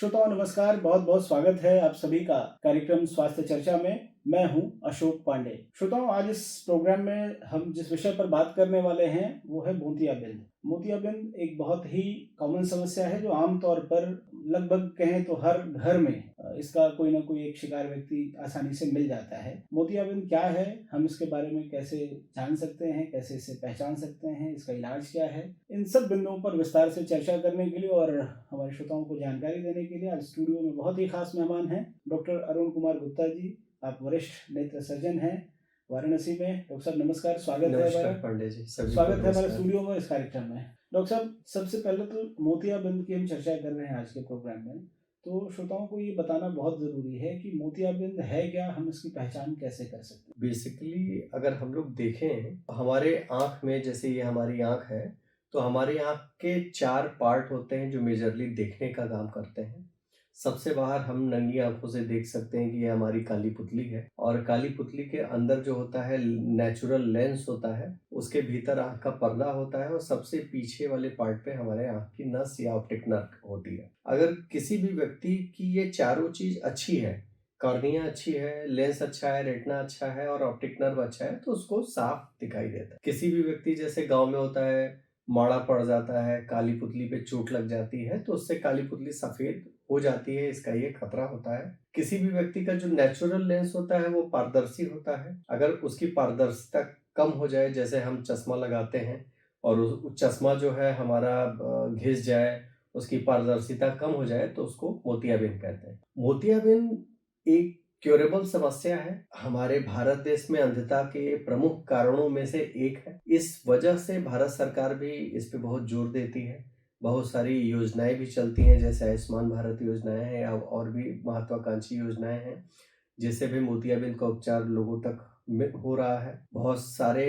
श्रोताओं नमस्कार, बहुत बहुत स्वागत है आप सभी का कार्यक्रम स्वास्थ्य चर्चा में। मैं हूं अशोक पांडे। श्रोताओं, आज इस प्रोग्राम में हम जिस विषय पर बात करने वाले हैं वो है मोतियाबिंद। मोतियाबिंद एक बहुत ही कॉमन समस्या है जो आमतौर पर लगभग कहें तो हर घर में इसका कोई ना कोई एक शिकार व्यक्ति आसानी से मिल जाता है। मोतियाबिंद क्या है, हम इसके बारे में कैसे जान सकते हैं, कैसे इसे पहचान सकते हैं, इसका इलाज क्या है, इन सब बिंदुओं पर विस्तार से चर्चा करने के लिए और हमारे श्रोताओं को जानकारी देने के लिए आज स्टूडियो में बहुत ही खास मेहमान हैं डॉक्टर अरुण कुमार गुप्ता जी। आप वरिष्ठ नेत्र सर्जन हैं वाराणसी में। डॉक्टर साहब नमस्कार, स्वागत है नमस्कार पांडे जी, सभी को स्वागत है हमारे नमस्कार। स्टूडियो में इस कार्यक्रम में। डॉक्टर साहब, सबसे पहले तो मोतियाबिंद की हम चर्चा कर रहे हैं आज के प्रोग्राम में, तो श्रोताओं को ये बताना बहुत जरूरी है कि मोतियाबिंद है क्या, हम इसकी पहचान कैसे कर सकते हैं। बेसिकली अगर हम लोग देखें हमारे आँख में, जैसे ये हमारी आँख है, तो हमारी आँख के 4 पार्ट होते हैं जो मेजरली देखने का काम करते हैं। सबसे बाहर हम नंगी आँखों से देख सकते हैं कि ये हमारी काली पुतली है, और काली पुतली के अंदर जो होता है नेचुरल लेंस होता है, उसके भीतर आँख का पर्दा होता है, और सबसे पीछे वाले पार्ट पे हमारे आँख की नस या ऑप्टिक नर्व होती है। अगर किसी भी व्यक्ति की ये चारों चीज अच्छी है, कॉर्निया अच्छी है, लेंस अच्छा है, रेटिना अच्छा है और ऑप्टिक नर्व अच्छा है, तो उसको साफ दिखाई देता है। किसी भी व्यक्ति, जैसे गांव में होता है, माड़ा पड़ जाता है, काली पुतली पे चोट लग जाती है, तो उससे काली पुतली सफेद हो जाती है, इसका ये खतरा होता है। किसी भी व्यक्ति का जो नेचुरल लेंस होता है वो पारदर्शी होता है। अगर उसकी पारदर्शिता कम हो जाए, जैसे हम चश्मा लगाते हैं और उस चश्मा जो है हमारा घिस जाए, उसकी पारदर्शिता कम हो जाए, तो उसको मोतियाबिंद कहते हैं। मोतियाबिंद एक क्योरेबल समस्या है। हमारे भारत देश में अंधता के प्रमुख कारणों में से एक है। इस वजह से भारत सरकार भी इस पे बहुत जोर देती है। बहुत सारी योजनाएं भी चलती हैं, जैसे आयुष्मान भारत योजनाएं हैं या और भी महत्वाकांक्षी योजनाएं हैं, जिससे भी मोतियाबिंद का उपचार लोगों तक में हो रहा है। बहुत सारे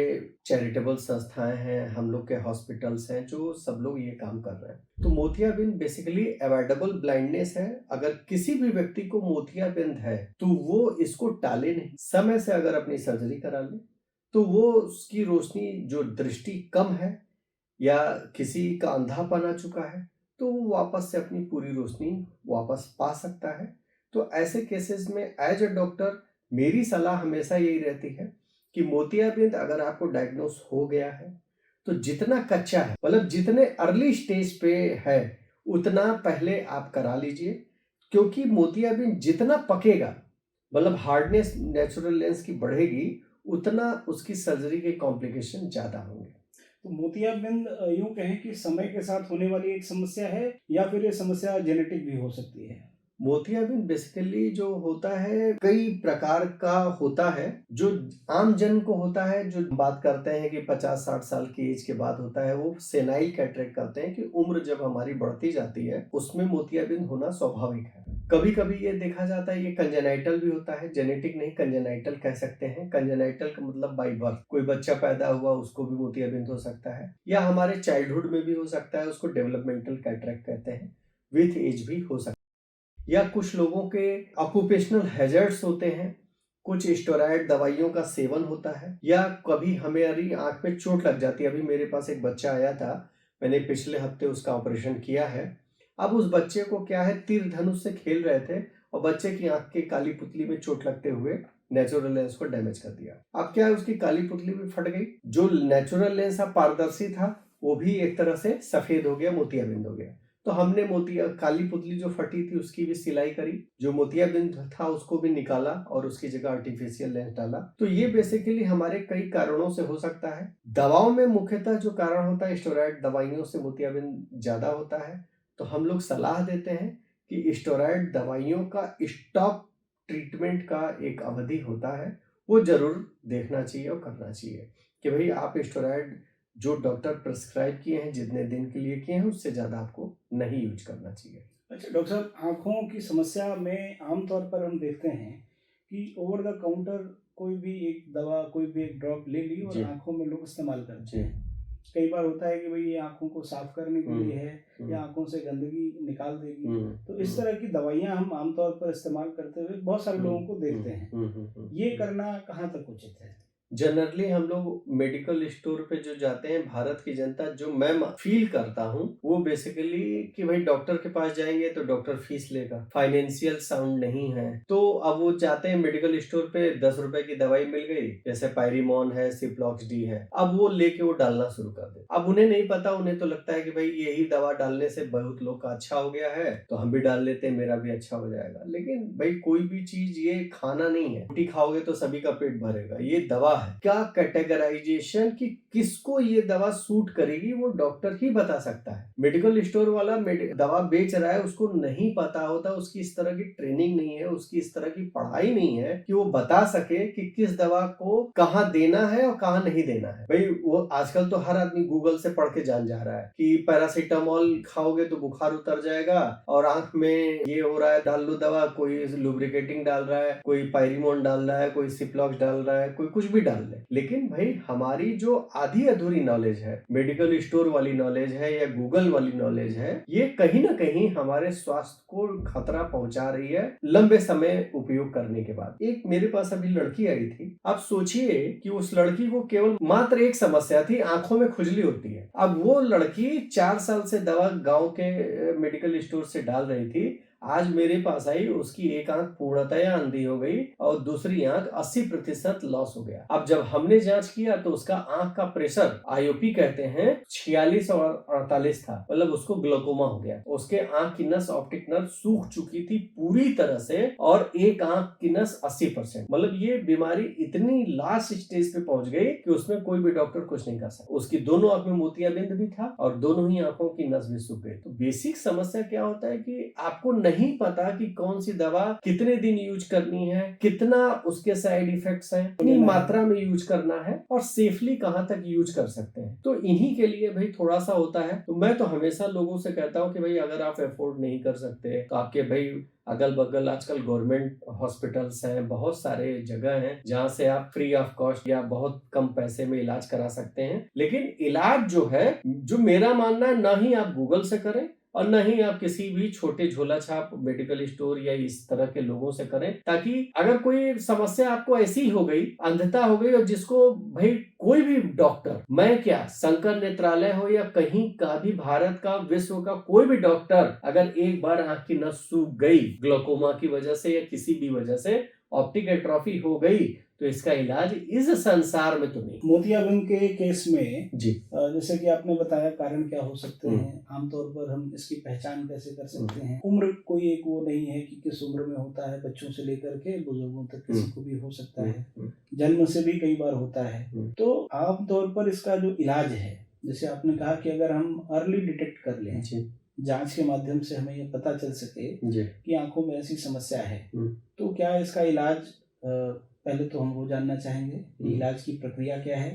चैरिटेबल संस्थाएं हैं, हम लोग के हॉस्पिटल्स हैं, जो सब लोग ये काम कर रहे हैं। तो मोतियाबिंद बेसिकली अवॉइडेबल ब्लाइंडनेस है। अगर किसी भी व्यक्ति को मोतियाबिंद है तो वो इसको टाले नहीं, समय से अगर अपनी सर्जरी करा ले तो वो उसकी रोशनी, जो दृष्टि कम है या किसी का अंधापन आ चुका है, तो वो वापस से अपनी पूरी रोशनी वापस पा सकता है। तो ऐसे केसेस में एज अ डॉक्टर मेरी सलाह हमेशा यही रहती है कि मोतियाबिंद अगर आपको डायग्नोस हो गया है, तो जितना कच्चा है, मतलब जितने अर्ली स्टेज पे है, उतना पहले आप करा लीजिए। क्योंकि मोतियाबिंद जितना पकेगा, मतलब हार्डनेस नेचुरल लेंस की बढ़ेगी, उतना उसकी सर्जरी के कॉम्प्लिकेशन ज्यादा होंगे। तो मोतियाबिंद यूं कहें कि समय के साथ होने वाली एक समस्या है या फिर ये समस्या जेनेटिक भी हो सकती है। मोतियाबिंद बेसिकली जो होता है, कई प्रकार का होता है। जो आम जन को होता है, जो बात करते हैं कि 50-60 साल की एज के बाद होता है, वो सेनाइल कैटरेक्ट करते हैं कि उम्र जब हमारी बढ़ती जाती है, उसमें मोतियाबिंद होना स्वाभाविक है। कभी कभी ये देखा जाता है, ये कंजेनाइटल भी होता है, जेनेटिक नहीं, कंजेनाइटल कह सकते हैं। कंजेनाइटल का मतलब बाई बर्थ, कोई बच्चा पैदा हुआ उसको भी मोतियाबिंद हो सकता है, या हमारे चाइल्डहुड में भी हो सकता है, उसको डेवलपमेंटल कैटरेक्ट कहते हैं। विथ एज भी हो सकता है। या कुछ लोगों के ऑक्यूपेशनल हैजर्ड्स होते हैं, कुछ स्टेरॉइड दवाइयों का सेवन होता है, या कभी हमारी आंख में चोट लग जाती है। अभी मेरे पास एक बच्चा आया था, मैंने पिछले हफ्ते उसका ऑपरेशन किया है। अब उस बच्चे को क्या है, तीर धनुष से खेल रहे थे और बच्चे की आंख की काली पुतली में चोट लगते हुए नेचुरल लेंस को डैमेज कर दिया। अब क्या है, उसकी काली पुतली भी फट गई, जो नेचुरल लेंस था पारदर्शी था, वो भी एक तरह से सफेद हो गया, मोतियाबिंद हो गया। तो हमने काली पुतली जो फटी थी उसकी भी सिलाई करी, जो मोतियाबिंद था उसको भी निकाला और उसकी जगह आर्टिफिशियल लेंस डाला। तो ये बेसिकली हमारे कई कारणों से हो सकता है। दवाओं में मुख्यतः जो कारण होता है, स्टेरॉइड दवाइयों से मोतियाबिंद ज्यादा होता है। तो हम लोग सलाह देते हैं कि स्टेरॉइड दवाइयों का स्टॉप ट्रीटमेंट का एक अवधि होता है, वो जरूर देखना चाहिए और करना चाहिए कि भाई आप स्टेरॉइड जो डॉक्टर प्रिस्क्राइब किए हैं, जितने दिन के लिए किए हैं, उससे ज़्यादा आपको नहीं यूज करना चाहिए। अच्छा डॉक्टर साहब, आँखों की समस्या में आमतौर पर हम देखते हैं कि ओवर द काउंटर कोई भी एक दवा, कोई भी एक ड्रॉप ले ली और जी आँखों में लोग इस्तेमाल करते जी। हैं। कई बार होता है कि भई ये आँखों को साफ करने के लिए है या हम्म आँखों से गंदगी निकाल देगी। तो इस हम्म तरह की दवाइयाँ हम आमतौर पर इस्तेमाल करते हुए बहुत सारे लोगों को देखते हैं। ये हम्म। करना कहाँ तक उचित है? जनरली हम लोग मेडिकल स्टोर पे जो जाते हैं, भारत की जनता, जो मैं फील करता हूँ वो बेसिकली कि भाई डॉक्टर के पास जाएंगे तो डॉक्टर फीस लेगा, फाइनेंशियल साउंड नहीं है, तो अब वो जाते हैं मेडिकल स्टोर पे, 10 रुपए की दवाई मिल गई, जैसे पायरीमोन है, सिप्लॉक्स डी है, अब वो लेके वो डालना शुरू कर दे। अब उन्हें नहीं पता, उन्हें तो लगता है कि भाई यही दवा डालने से बहुत लोग का अच्छा हो गया है तो हम भी डाल लेते हैं, मेरा भी अच्छा हो जाएगा। लेकिन भाई कोई भी चीज ये खाना नहीं है, रोटी खाओगे तो सभी का पेट भरेगा, ये दवा है। क्या कैटेगराइजेशन कि किसको ये दवा सूट करेगी वो डॉक्टर ही बता सकता है। मेडिकल स्टोर वाला दवा बेच रहा है, उसको नहीं पता होता, उसकी इस तरह की ट्रेनिंग नहीं है, उसकी इस तरह की पढ़ाई नहीं है कि वो बता सके कि किस दवा को कहाँ देना है और कहाँ नहीं देना है। भाई वो आजकल तो हर आदमी गूगल से पढ़ के जान जा रहा है कि पैरासीटामोल खाओगे तो बुखार उतर जाएगा, और आंख में ये हो रहा है डाल लो दवा, कोई लुब्रिकेटिंग डाल रहा है, कोई पायरीमोन डाल रहा है, कोई सिप्लॉक्स डाल रहा है, कोई कुछ भी डाल ले। लेकिन भाई हमारी जो आधी अधूरी नॉलेज है, मेडिकल स्टोर वाली नॉलेज है या गूगल वाली नॉलेज है, ये कहीं ना कहीं हमारे स्वास्थ्य को खतरा पहुंचा रही है लंबे समय उपयोग करने के बाद। एक मेरे पास अभी लड़की आई थी, आप सोचिए कि उस लड़की को केवल मात्र एक समस्या थी, आंखों में खुजली होती है। अब वो लड़की 4 साल से दवा गांव के मेडिकल स्टोर से डाल रही थी, आज मेरे पास आई, उसकी एक आंख पूर्णतया अंधी हो गई और दूसरी आंख 80% लॉस हो गया। अब जब हमने जांच किया तो उसका आंख का प्रेशर, आईओपी कहते हैं, 46 और 48 था, मतलब उसको ग्लोकोमा हो गया। उसके आंख की नस, ऑप्टिक नर्व सूख चुकी थी पूरी तरह से, और एक आंख की नस 80%, मतलब ये बीमारी इतनी लास्ट स्टेज पे पहुंच गई कि उसमें कोई भी डॉक्टर कुछ नहीं कर सकता। उसकी दोनों आंख में मोतियाबिंद भी था और दोनों ही आंखों की नस भी सूख गई। तो बेसिक समस्या क्या होता है कि आपको नहीं पता कि कौन सी दवा कितने दिन यूज करनी है, कितना उसके साइड इफेक्ट्स हैं, कितनी मात्रा में यूज करना है और सेफली कहां तक यूज कर सकते हैं। तो इन्हीं के लिए भाई थोड़ा सा होता है। तो मैं तो हमेशा लोगों से कहता हूं कि भाई अगर आप अफोर्ड नहीं कर सकते तो आपके भाई अगल बगल आजकल गवर्नमेंट हॉस्पिटल्स हैं, बहुत सारे जगह हैं जहां से आप फ्री ऑफ कॉस्ट या बहुत कम पैसे में इलाज करा सकते हैं। लेकिन इलाज जो है, जो मेरा मानना है, ना ही आप गूगल से करें और न ही आप किसी भी छोटे झोला छाप मेडिकल स्टोर या इस तरह के लोगों से करें, ताकि अगर कोई समस्या आपको ऐसी हो गई, अंधता हो गई, और जिसको भाई कोई भी डॉक्टर, मैं क्या, शंकर नेत्रालय हो या कहीं का भी भारत का, विश्व का कोई भी डॉक्टर, अगर एक बार आंख की नस सूख गई ग्लोकोमा की वजह से या किसी भी वजह से ऑप्टिक एट्रोफी हो गई, तो इसका इलाज इस संसार में तो नहीं। मोतियाबिंद के केस में जी, जैसे कि आपने बताया कारण क्या हो सकते हैं, आमतौर पर हम इसकी पहचान कैसे कर सकते हैं। उम्र कोई एक वो नहीं है कि किस उम्र में होता है, बच्चों से लेकर के बुजुर्गों तक किसी को भी हो सकता है, जन्म से भी कई बार होता है। तो आमतौर पर इसका जो इलाज है, जैसे आपने कहा कि अगर हम अर्ली डिटेक्ट कर लें, जांच के माध्यम से हमें ये पता चल सके कि आंखों में ऐसी समस्या है, तो क्या इसका इलाज, पहले तो हम वो जानना चाहेंगे कि इलाज की प्रक्रिया क्या है,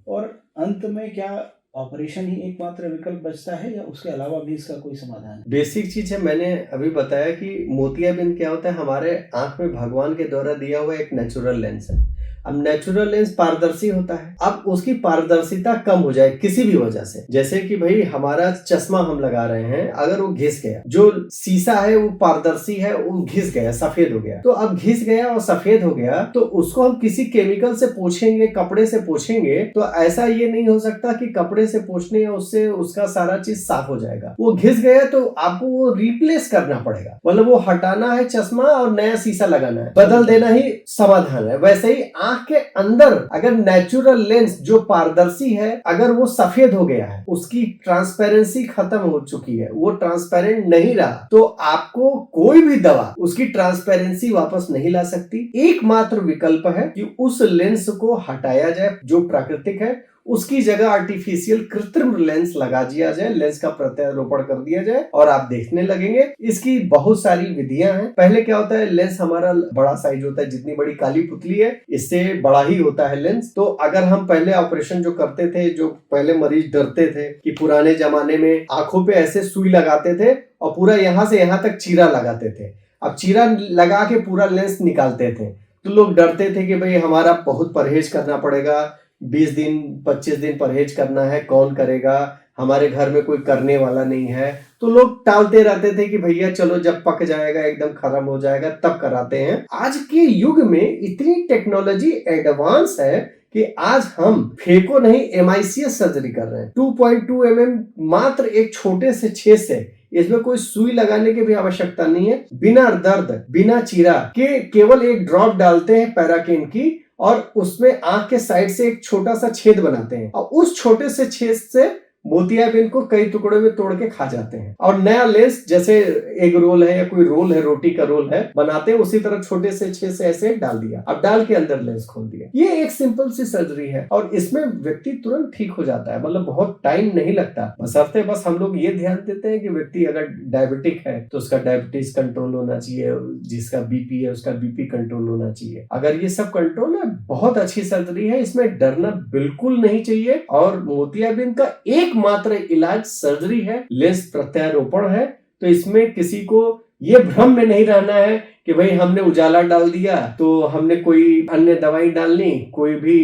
और अंत में क्या ऑपरेशन ही एकमात्र विकल्प बचता है या उसके अलावा भी इसका कोई समाधान है? बेसिक चीज है, मैंने अभी बताया कि मोतियाबिंद क्या होता है, हमारे आंख में भगवान के द्वारा दिया हुआ एक नेचुरल लेंस है। अब नेचुरल लेंस पारदर्शी होता है, अब उसकी पारदर्शिता कम हो जाए किसी भी वजह से, जैसे कि भाई हमारा चश्मा हम लगा रहे हैं, अगर वो घिस गया, जो शीशा है वो पारदर्शी है, वो घिस गया, सफेद हो गया, तो अब घिस गया और सफेद हो गया, तो उसको हम किसी केमिकल से पोंछेंगे, कपड़े से पोंछेंगे, तो ऐसा ये नहीं हो सकता कि कपड़े से पोंछने या उससे उसका सारा चीज साफ हो जाएगा। वो घिस गया तो आपको वो रिप्लेस करना पड़ेगा, मतलब वो हटाना है चश्मा और नया शीशा लगाना है, बदल देना ही समाधान है। वैसे ही आंख के अंदर अगर नेचुरल लेंस जो पारदर्शी है, अगर वो सफेद हो गया है, उसकी ट्रांसपेरेंसी खत्म हो चुकी है, वो ट्रांसपेरेंट नहीं रहा, तो आपको कोई भी दवा उसकी ट्रांसपेरेंसी वापस नहीं ला सकती। एकमात्र विकल्प है कि उस लेंस को हटाया जाए, जो प्राकृतिक है, उसकी जगह आर्टिफिशियल कृत्रिम लेंस लगा दिया जाए, लेंस का प्रत्यारोपण कर दिया जाए और आप देखने लगेंगे। इसकी बहुत सारी विधियां हैं। पहले क्या होता है, लेंस हमारा बड़ा साइज होता है, जितनी बड़ी काली पुतली है इससे बड़ा ही होता है लेंस। तो अगर हम पहले ऑपरेशन जो करते थे, जो पहले मरीज डरते थे कि पुराने जमाने में आंखों पे ऐसे सुई लगाते थे और पूरा यहां से यहां तक चीरा लगाते थे, अब चीरा लगा के पूरा लेंस निकालते थे, तो लोग डरते थे कि भाई हमारा बहुत परहेज करना पड़ेगा, 20 दिन 25 दिन परहेज करना है, कौन करेगा, हमारे घर में कोई करने वाला नहीं है, तो लोग टालते रहते थे कि भैया चलो जब पक जाएगा, एकदम खत्म हो जाएगा तब कराते हैं। आज के युग में इतनी टेक्नोलॉजी एडवांस है कि आज हम फेको नहीं MICS सर्जरी कर रहे हैं। 2.2 mm मात्र एक छोटे से छेद से, इसमें कोई सुई लगाने की भी आवश्यकता नहीं है, बिना दर्द बिना चीरा के केवल एक ड्रॉप डालते हैं पैराकेन की और उसमें आंख के साइड से एक छोटा सा छेद बनाते हैं और उस छोटे से छेद से मोतियाबिंद को कई टुकड़ों में तोड़ के खा जाते हैं और नया लेंस, जैसे एग रोल है या कोई रोल है, रोटी का रोल है, बनाते हैं उसी तरह छोटे से छेद से ऐसे डाल दिया, अब डाल के अंदर लेंस खोल दिया। ये एक सिंपल सी सर्जरी है और इसमें व्यक्ति तुरंत ठीक हो जाता है, मतलब बहुत टाइम नहीं लगता। बशर्ते बस हम लोग ये ध्यान देते हैं कि व्यक्ति अगर डायबिटिक है तो उसका डायबिटीज कंट्रोल होना चाहिए, जिसका BP है उसका BP कंट्रोल होना चाहिए। अगर ये सब कंट्रोल है, बहुत अच्छी सर्जरी है, इसमें डरना बिल्कुल नहीं चाहिए। और मोतियाबिंद का एकमात्र इलाज सर्जरी है, लेंस प्रत्यारोपण है। तो इसमें किसी को ये भ्रम में नहीं रहना है कि भाई हमने उजाला डाल दिया तो हमने कोई अन्य दवाई डालनी, कोई भी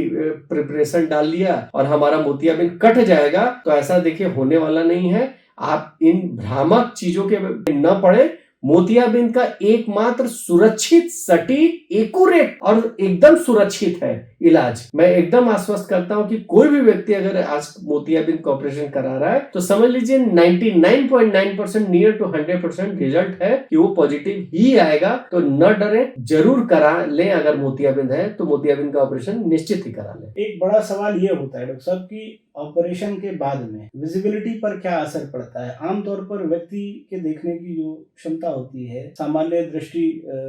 प्रिपरेशन डाल लिया और हमारा मोतियाबिंद कट जाएगा, तो ऐसा देखिए होने वाला नहीं है। आप इन भ्रामक चीजों के न पड़े। मोतियाबिंद का एकमात्र सुरक्षित, सटीक, एक्यूरेट और एकदम सुरक्षित है इलाज। मैं एकदम आश्वस्त करता हूं कि कोई भी व्यक्ति अगर आज मोतियाबिंद का ऑपरेशन करा रहा है तो समझ लीजिए 99.9% नियर टू 100% रिजल्ट है कि वो पॉजिटिव ही आएगा। तो न डरे, जरूर करा लें। अगर मोतियाबिंद है तो मोतियाबिंद का ऑपरेशन निश्चित ही करा लें। एक बड़ा सवाल ये होता है डॉक्टर साहब कि ऑपरेशन के बाद में विजिबिलिटी पर क्या असर पड़ता है? आमतौर पर व्यक्ति के देखने की जो क्षमता होती है, सामान्य दृष्टि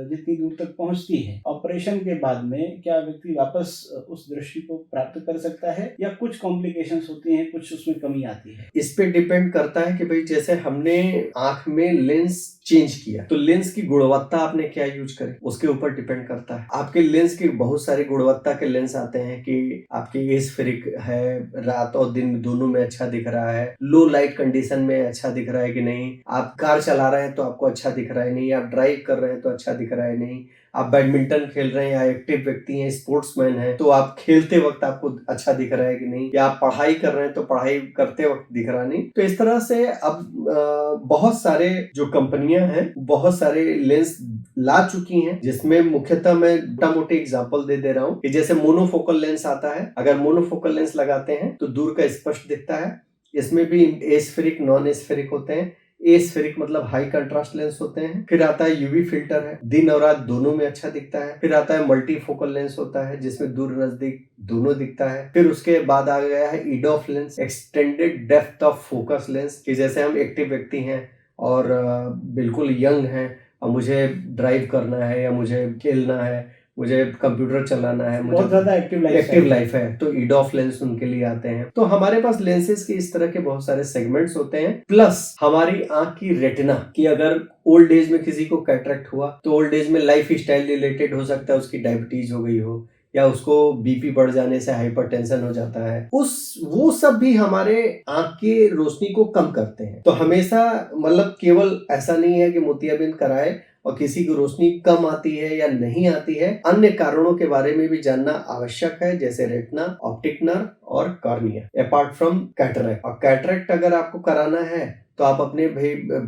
जितनी दूर तक पहुंचती है, ऑपरेशन के बाद में क्या व्यक्ति वापस उस दृष्टि को प्राप्त कर सकता है या कुछ कॉम्प्लिकेशंस होती हैं, कुछ उसमें कमी आती है? इस पे डिपेंड करता है कि भाई जैसे हमने आंख में लेंस चेंज किया तो लेंस की गुणवत्ता आपने क्या यूज करी, उसके ऊपर डिपेंड करता है। आपके लेंस की बहुत सारी गुणवत्ता के लेंस आते हैं कि आपके एस्फेरिक है, रात और दिन दोनों में अच्छा दिख रहा है, लो लाइट कंडीशन में अच्छा दिख रहा है कि नहीं, आप कार चला रहे हैं तो आपको अच्छा दिख रहा है नहीं, आप ड्राइव कर रहे हैं तो अच्छा दिख रहा है नहीं, आप बैडमिंटन खेल रहे हैं या एक्टिव व्यक्ति हैं, स्पोर्ट्समैन हैं, तो आप खेलते वक्त आपको अच्छा दिख रहा है कि नहीं, या आप पढ़ाई कर रहे हैं तो पढ़ाई करते वक्त दिख रहा नहीं। तो इस तरह से अब बहुत सारे जो कंपनियां हैं बहुत सारे लेंस ला चुकी हैं, जिसमें मुख्यतः मैं मोटा मोटी एग्जांपल दे रहा हूं कि जैसे मोनोफोकल लेंस आता है। अगर मोनोफोकल लेंस लगाते हैं तो दूर का स्पष्ट दिखता है। इसमें भी एस्फेरिक, नॉन एस्फेरिक होते हैं। एस्फेरिक मतलब हाई कंट्रास्ट लेंस होते हैं। फिर आता है यूवी फिल्टर है, दिन और रात दोनों में अच्छा दिखता है। फिर आता है मल्टीफोकल लेंस होता है जिसमें दूर नजदीक दोनों दिखता है। फिर उसके बाद आ गया है EDOF lens, extended depth of focus lens, कि जैसे हम एक्टिव व्यक्ति हैं और बिल्कुल यंग हैं और मुझे ड्राइव करना है या मुझे खेलना है, मुझे कंप्यूटर चलाना है, मुझे बहुत ज्यादा एक्टिव लाइफ है, तो ईडॉफ लेंस उनके लिए आते हैं। तो हमारे पास लेंसेज के इस तरह के बहुत सारे सेगमेंट्स होते हैं। प्लस हमारी आंख की रेटिना की अगर ओल्ड एज में किसी को कैटरेक्ट हुआ तो ओल्ड एज में लाइफ स्टाइल रिलेटेड हो सकता है, उसकी डायबिटीज हो गई हो या उसको BP बढ़ जाने से हाइपरटेंशन हो जाता है, वो सब भी हमारे आंख की रोशनी को कम करते हैं। तो हमेशा मतलब केवल ऐसा नहीं है कि मोतियाबिंद कराए और किसी की रोशनी कम आती है या नहीं आती है, अन्य कारणों के बारे में भी जानना आवश्यक है, जैसे रेटिना, ऑप्टिक नर्व और कॉर्निया, अपार्ट फ्रॉम कैटरेक्ट। और कैटरेक्ट अगर आपको कराना है तो आप अपने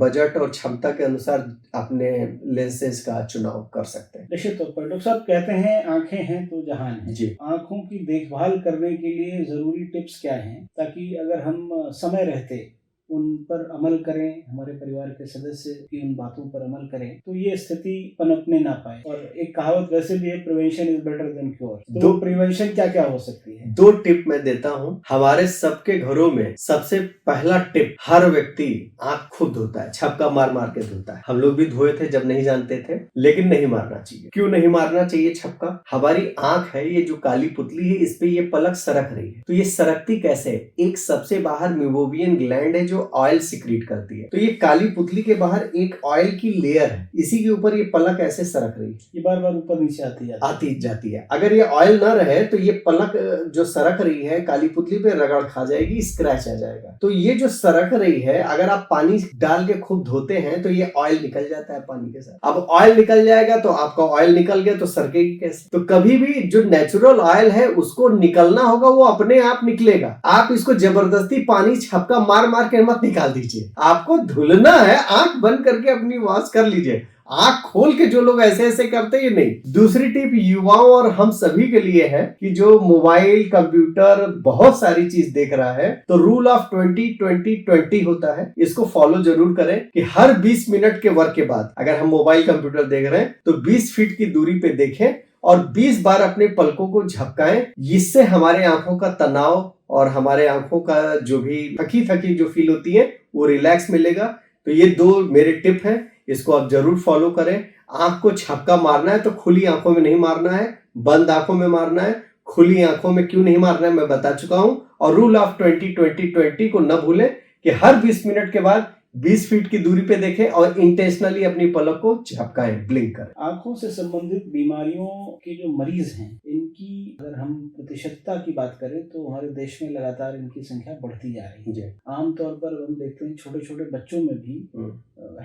बजट और क्षमता के अनुसार अपने लेंसेज का चुनाव कर सकते हैं। निश्चित तौर पर डॉक्टर साहब कहते हैं आंखें हैं तो जहान है जी। आंखों की देखभाल करने के लिए जरूरी टिप्स क्या हैं, ताकि अगर हम समय रहते उन पर अमल करें, हमारे परिवार के सदस्य की उन बातों पर अमल करें, तो ये स्थिति पनपने ना पाए। और एक कहावत वैसे भी है, prevention is better than cure. तो प्रिवेंशन क्या क्या हो सकती है? 2 टिप मैं देता हूं। हमारे सबके घरों में सबसे पहला टिप, हर व्यक्ति आंख खुद धोता है, छपका मार मार के धोता है। हम लोग भी धोए थे जब नहीं जानते थे, लेकिन नहीं मारना चाहिए। क्यों नहीं मारना चाहिए छपका? हमारी आंख है, ये जो काली पुतली है, इस पे ये पलक सरक रही है। तो ये सरकती कैसे? एक सबसे बाहर मेबोबियन ग्लैंड है जो ऑयल सिक्रीट करती है। तो ये काली पुतली के बाहर एक ऑयल की लेयर है, इसी के ऊपर ये पलक ऐसे सरक रही है, ये बार बार ऊपर नीचे आती जाती है। अगर ये ऑयल ना रहे तो ये पलक जो सरक रही है काली पुतली पे रगड़ खा जाएगी, स्क्रैच आ जाएगा। तो ये जो सरक रही है, अगर आप पानी डाल के खूब धोते हैं तो ये ऑयल निकल जाता है पानी के साथ। अब ऑयल निकल जाएगा तो आपका ऑयल निकल गया तो सरकेगी कैसे? तो कभी भी जो नेचुरल ऑयल है उसको निकलना होगा, वो अपने आप निकलेगा। आप इसको जबरदस्ती पानी छपका मार मार के मत निकाल दीजिए। आपको धुलना है, आंख बंद करके अपनी वॉश कर लीजिए आंख खोल के जो लोग ऐसे ऐसे करते हैं नहीं। दूसरी टिप युवाओं और हम सभी के लिए है कि जो मोबाइल कंप्यूटर बहुत सारी चीज देख रहा है, तो रूल ऑफ 20-20-20 होता है, इसको फॉलो जरूर करें कि हर 20 मिनट के वर्क के बाद अगर हम मोबाइल कंप्यूटर देख रहे हैं तो 20 फीट की दूरी पे देखें और 20 बार अपने पलकों को झपकाएं। इससे हमारे आंखों का तनाव और हमारे आंखों का जो भी थकी थकी जो फील होती है वो रिलैक्स मिलेगा। तो ये 2 मेरे टिप हैं, इसको आप जरूर फॉलो करें। आंख को झपका मारना है तो खुली आंखों में नहीं मारना है, बंद आंखों में मारना है। खुली आंखों में क्यों नहीं मारना है मैं बता चुका हूं। और रूल ऑफ 20-20-20 को न भूलें कि हर 20 मिनट के बाद 20 फीट की दूरी पे देखें और इंटेंशनली अपनी पलक को झपकाएं, ब्लिंक करें। आंखों से संबंधित बीमारियों के जो मरीज हैं, इनकी अगर हम प्रतिशतता की बात करें तो हमारे देश में लगातार इनकी संख्या बढ़ती जा रही है। आमतौर पर हम देखते हैं छोटे छोटे बच्चों में भी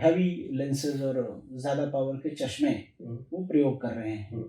हैवी लेंसेज और ज्यादा पावर के चश्मे वो प्रयोग कर रहे हैं।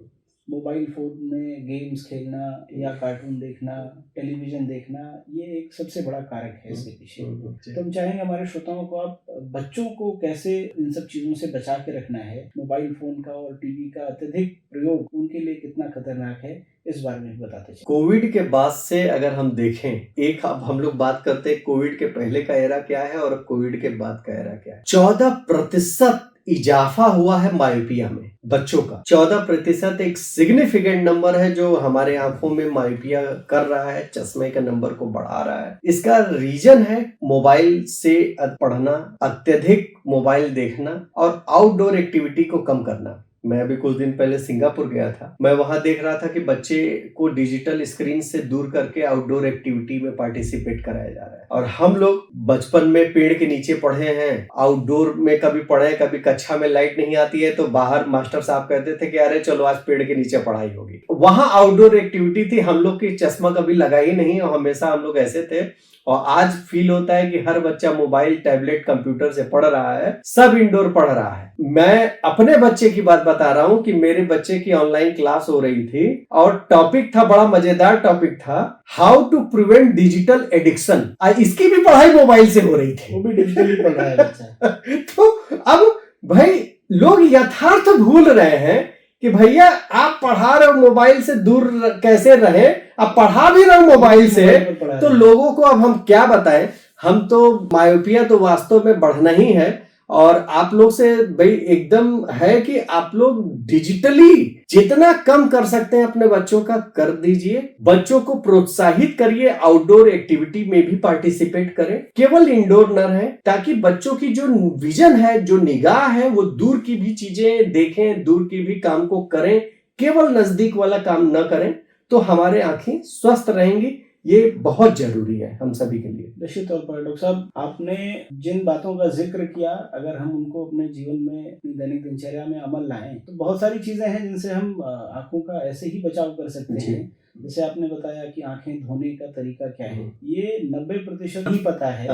मोबाइल फोन में गेम्स खेलना या कार्टून देखना, टेलीविजन देखना, ये एक सबसे बड़ा कारक है इसके पीछे। तो हम चाहेंगे हमारे श्रोताओं को आप बच्चों को कैसे इन सब चीजों से बचा के रखना है, मोबाइल फोन का और टीवी का अत्यधिक प्रयोग उनके लिए कितना खतरनाक है, इस बारे में बताते चलिए। कोविड के बाद से अगर हम देखें, एक अब हम लोग बात करते हैं कोविड के पहले का एरा क्या है और कोविड के बाद का एरा क्या है। 14% इजाफा हुआ है मायोपिया में बच्चों का। 14% एक सिग्निफिकेंट नंबर है जो हमारे आंखों में मायोपिया कर रहा है, चश्मे के नंबर को बढ़ा रहा है। इसका रीजन है मोबाइल से पढ़ना, अत्यधिक मोबाइल देखना और आउटडोर एक्टिविटी को कम करना। मैं अभी कुछ दिन पहले सिंगापुर गया था, मैं वहां देख रहा था कि बच्चे को डिजिटल स्क्रीन से दूर करके आउटडोर एक्टिविटी में पार्टिसिपेट कराया जा रहा है। और हम लोग बचपन में पेड़ के नीचे पढ़े हैं, आउटडोर में कभी पढ़े, कभी कक्षा में लाइट नहीं आती है तो बाहर मास्टर साहब कहते थे कि अरे चलो आज पेड़ के नीचे पढ़ाई होगी। वहां आउटडोर एक्टिविटी थी, हम लोग की चश्मा कभी लगा ही नहीं और हमेशा हम लोग ऐसे थे। और आज फील होता है कि हर बच्चा मोबाइल, टैबलेट, कंप्यूटर से पढ़ रहा है, सब इंडोर पढ़ रहा है। मैं अपने बच्चे की बात बता रहा हूं कि मेरे बच्चे की ऑनलाइन क्लास हो रही थी और टॉपिक था, बड़ा मजेदार टॉपिक था, how to prevent digital addiction. इसकी भी पढ़ाई मोबाइल से हो रही थी, वो भी डिजिटली पढ़ रहा है बच्चा। तो अब भाई लोग यथार्थ भूल रहे हैं कि भैया आप पढ़ा रहे हो, मोबाइल से दूर कैसे रहे, अब पढ़ा भी रहे हो मोबाइल से, तो लोगों को अब हम क्या बताएं। हम तो मायोपिया तो वास्तव में बढ़ना ही है और आप लोग से भाई एकदम है कि आप लोग डिजिटली जितना कम कर सकते हैं अपने बच्चों का कर दीजिए। बच्चों को प्रोत्साहित करिए, आउटडोर एक्टिविटी में भी पार्टिसिपेट करें, केवल इंडोर न रहे, ताकि बच्चों की जो विजन है, जो निगाह है, वो दूर की भी चीजें देखें, दूर की भी काम को करें, केवल नजदीक वाला काम न करें, तो हमारे आंखें स्वस्थ रहेंगी। ये बहुत जरूरी है हम सभी के लिए। निश्चित तौर पर डॉक्टर साहब, आपने जिन बातों का जिक्र किया, अगर हम उनको अपने जीवन में, अपनी दैनिक दिनचर्या में अमल लाएं तो बहुत सारी चीजें हैं जिनसे हम आंखों का ऐसे ही बचाव कर सकते हैं। जैसे आपने बताया कि आंखें धोने का तरीका क्या है, ये 90% ही पता है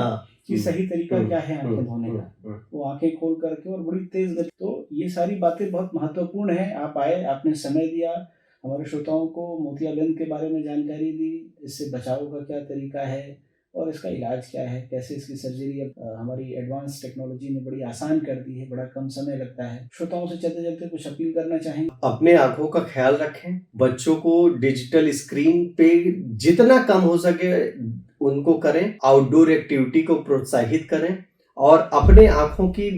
कि सही तरीका क्या है आंखें धोने का। वो आंखें खोल करके और बड़ी तेज गति, तो ये सारी बातें बहुत महत्वपूर्ण है। आप आए, आपने समय दिया, हमारे श्रोताओं को मोतियाबिंद के बारे में जानकारी दी, इससे बचाव का क्या तरीका है और इसका इलाज क्या है, कैसे इसकी सर्जरी अब हमारी एडवांस टेक्नोलॉजी ने बड़ी आसान कर दी है, बड़ा कम समय लगता है। श्रोताओं से चलते चलते कुछ अपील करना चाहेंगे? अपने आंखों का ख्याल रखें, बच्चों को डिजिटल स्क्रीन पे जितना कम हो सके उनको करें, आउटडोर एक्टिविटी को प्रोत्साहित करें और अपने आंखों की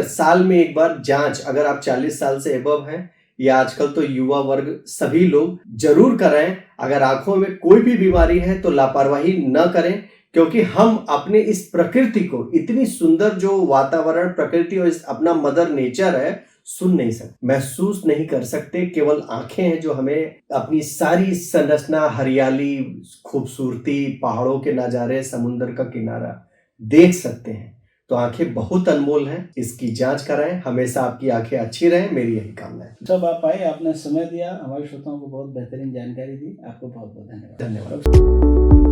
साल में एक बार जांच, अगर आप 40 साल से एबव हैं या आजकल तो युवा वर्ग सभी लोग जरूर कराएं। अगर आंखों में कोई भी बीमारी है तो लापरवाही न करें, क्योंकि हम अपने इस प्रकृति को, इतनी सुंदर जो वातावरण, प्रकृति और इस अपना मदर नेचर है, सुन नहीं सकते, महसूस नहीं कर सकते। केवल आंखें हैं जो हमें अपनी सारी संरचना, हरियाली, खूबसूरती, पहाड़ों के नजारे, समुद्र का किनारा देख सकते हैं। तो आंखें बहुत अनमोल हैं, इसकी जांच कराएं, हमेशा आपकी आंखें अच्छी रहें, मेरी यही कामना है। सब आप आए, आपने समय दिया, हमारे श्रोताओं को बहुत बेहतरीन जानकारी दी, आपको बहुत बहुत धन्यवाद। धन्यवाद।